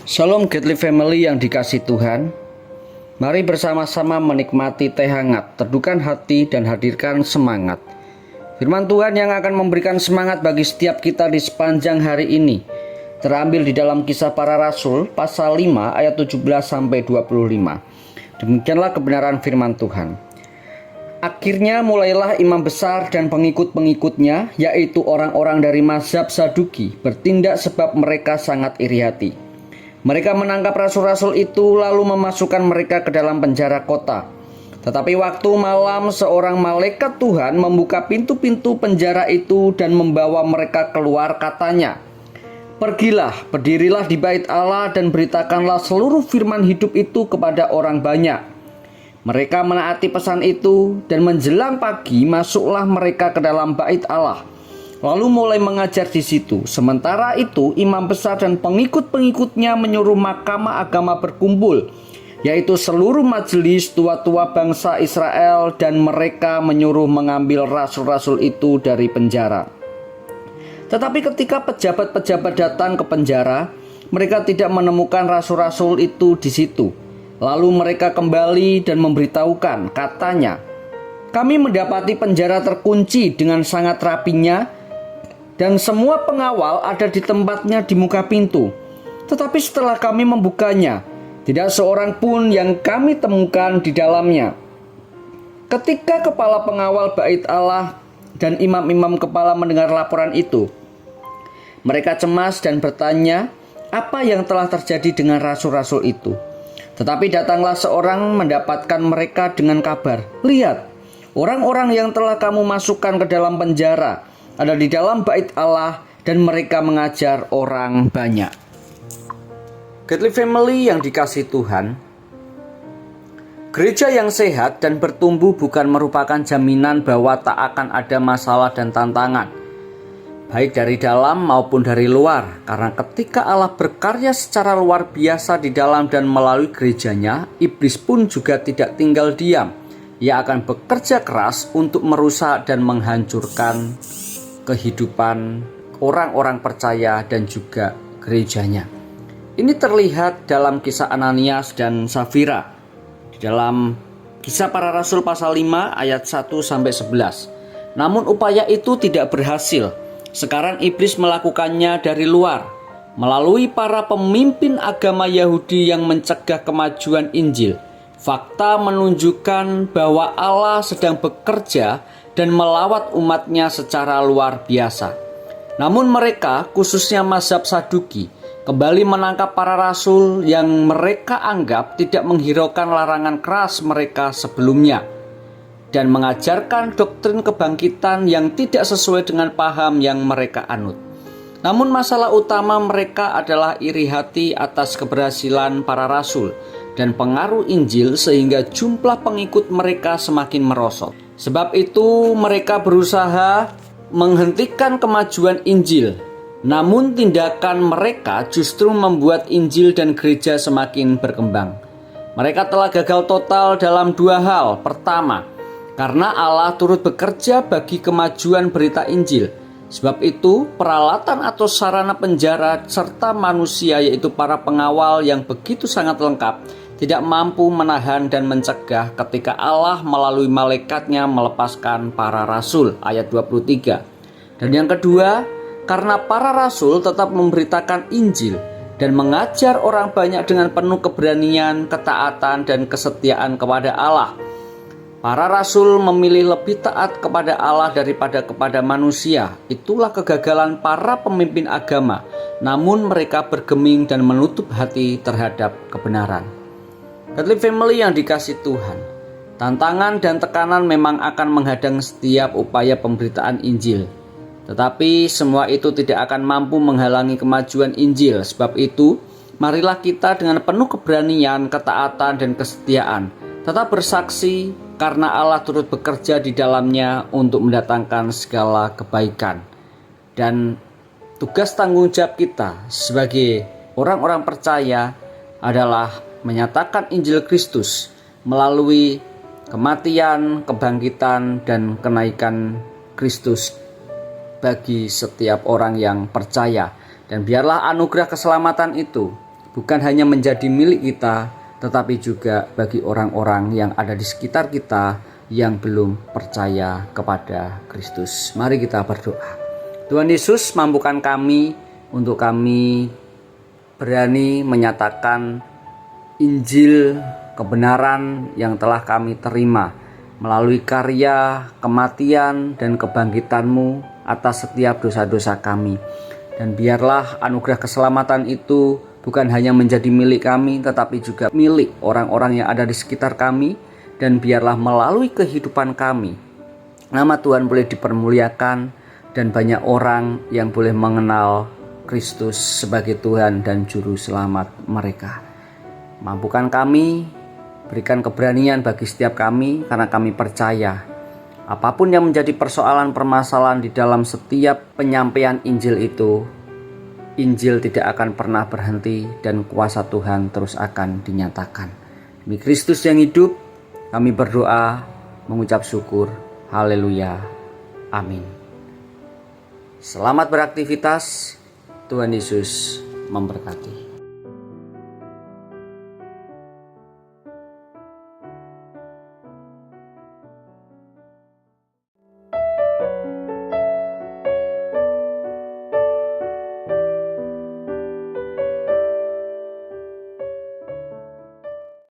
Shalom Godly Family yang dikasih Tuhan. Mari bersama-sama menikmati teh hangat, teduhkan hati dan hadirkan semangat. Firman Tuhan yang akan memberikan semangat bagi setiap kita di sepanjang hari ini terambil di dalam Kisah Para Rasul pasal 5 ayat 17-25. Demikianlah kebenaran firman Tuhan. Akhirnya mulailah imam besar dan pengikut-pengikutnya, yaitu orang-orang dari mazhab Saduki, bertindak sebab mereka sangat iri hati. Mereka menangkap rasul-rasul itu lalu memasukkan mereka ke dalam penjara kota. Tetapi waktu malam seorang malaikat Tuhan membuka pintu-pintu penjara itu dan membawa mereka keluar, katanya, "Pergilah, berdirilah di bait Allah dan beritakanlah seluruh firman hidup itu kepada orang banyak." Mereka menaati pesan itu dan menjelang pagi masuklah mereka ke dalam bait Allah, lalu mulai mengajar di situ. Sementara itu imam besar dan pengikut-pengikutnya menyuruh mahkamah agama berkumpul, yaitu seluruh majelis tua-tua bangsa Israel, dan mereka menyuruh mengambil rasul-rasul itu dari penjara. Tetapi ketika pejabat-pejabat datang ke penjara, mereka tidak menemukan rasul-rasul itu di situ. Lalu mereka kembali dan memberitahukan, katanya, "Kami mendapati penjara terkunci dengan sangat rapinya, dan semua pengawal ada di tempatnya di muka pintu. Tetapi setelah kami membukanya, tidak seorang pun yang kami temukan di dalamnya." Ketika kepala pengawal bait Allah dan imam-imam kepala mendengar laporan itu, mereka cemas dan bertanya apa yang telah terjadi dengan rasul-rasul itu. Tetapi datanglah seorang mendapatkan mereka dengan kabar, "Lihat, orang-orang yang telah kamu masukkan ke dalam penjara ada di dalam bait Allah, dan mereka mengajar orang banyak." Godly Family yang dikasih Tuhan, gereja yang sehat dan bertumbuh bukan merupakan jaminan bahwa tak akan ada masalah dan tantangan, baik dari dalam maupun dari luar. Karena ketika Allah berkarya secara luar biasa di dalam dan melalui gerejanya, iblis pun juga tidak tinggal diam. Ia akan bekerja keras untuk merusak dan menghancurkan kehidupan orang-orang percaya dan juga gerejanya. Ini terlihat dalam kisah Ananias dan Safira di dalam Kisah Para Rasul pasal 5 ayat 1-11. Namun upaya itu tidak berhasil. Sekarang iblis melakukannya dari luar, melalui para pemimpin agama Yahudi yang mencegah kemajuan Injil. Fakta menunjukkan bahwa Allah sedang bekerja dan melawat umatnya secara luar biasa. Namun mereka, khususnya mazhab Saduki, kembali menangkap para rasul yang mereka anggap tidak menghiraukan larangan keras mereka sebelumnya, dan mengajarkan doktrin kebangkitan yang tidak sesuai dengan paham yang mereka anut. Namun masalah utama mereka adalah iri hati atas keberhasilan para rasul dan pengaruh Injil, sehingga jumlah pengikut mereka semakin merosot. Sebab itu mereka berusaha menghentikan kemajuan Injil. Namun tindakan mereka justru membuat Injil dan gereja semakin berkembang. Mereka telah gagal total dalam dua hal. Pertama, karena Allah turut bekerja bagi kemajuan berita Injil. Sebab itu peralatan atau sarana penjara serta manusia, yaitu para pengawal yang begitu sangat lengkap, tidak mampu menahan dan mencegah ketika Allah melalui malaikatnya melepaskan para rasul. Ayat 23. Dan yang kedua, karena para rasul tetap memberitakan Injil dan mengajar orang banyak dengan penuh keberanian, ketaatan, dan kesetiaan kepada Allah. Para rasul memilih lebih taat kepada Allah daripada kepada manusia. Itulah kegagalan para pemimpin agama. Namun mereka bergeming dan menutup hati terhadap kebenaran. Godly Family yang dikasih Tuhan, tantangan dan tekanan memang akan menghadang setiap upaya pemberitaan Injil. Tetapi semua itu tidak akan mampu menghalangi kemajuan Injil. Sebab itu, marilah kita dengan penuh keberanian, ketaatan, dan kesetiaan tetap bersaksi, karena Allah turut bekerja di dalamnya untuk mendatangkan segala kebaikan. Dan tugas tanggung jawab kita sebagai orang-orang percaya adalah menyatakan Injil Kristus melalui kematian, kebangkitan, dan kenaikan Kristus bagi setiap orang yang percaya. Dan biarlah anugerah keselamatan itu bukan hanya menjadi milik kita, tetapi juga bagi orang-orang yang ada di sekitar kita yang belum percaya kepada Kristus. Mari kita berdoa. Tuhan Yesus, mampukan kami untuk kami berani menyatakan Injil kebenaran yang telah kami terima melalui karya, kematian, dan kebangkitan-Mu atas setiap dosa-dosa kami. Dan biarlah anugerah keselamatan itu bukan hanya menjadi milik kami, tetapi juga milik orang-orang yang ada di sekitar kami. Dan biarlah melalui kehidupan kami, nama Tuhan boleh dipermuliakan dan banyak orang yang boleh mengenal Kristus sebagai Tuhan dan Juru Selamat mereka. Mampukan kami, berikan keberanian bagi setiap kami, karena kami percaya apapun yang menjadi persoalan permasalahan di dalam setiap penyampaian Injil itu, Injil tidak akan pernah berhenti dan kuasa Tuhan terus akan dinyatakan. Demi Kristus yang hidup, kami berdoa, mengucap syukur. Haleluya. Amin. Selamat beraktivitas. Tuhan Yesus memberkati.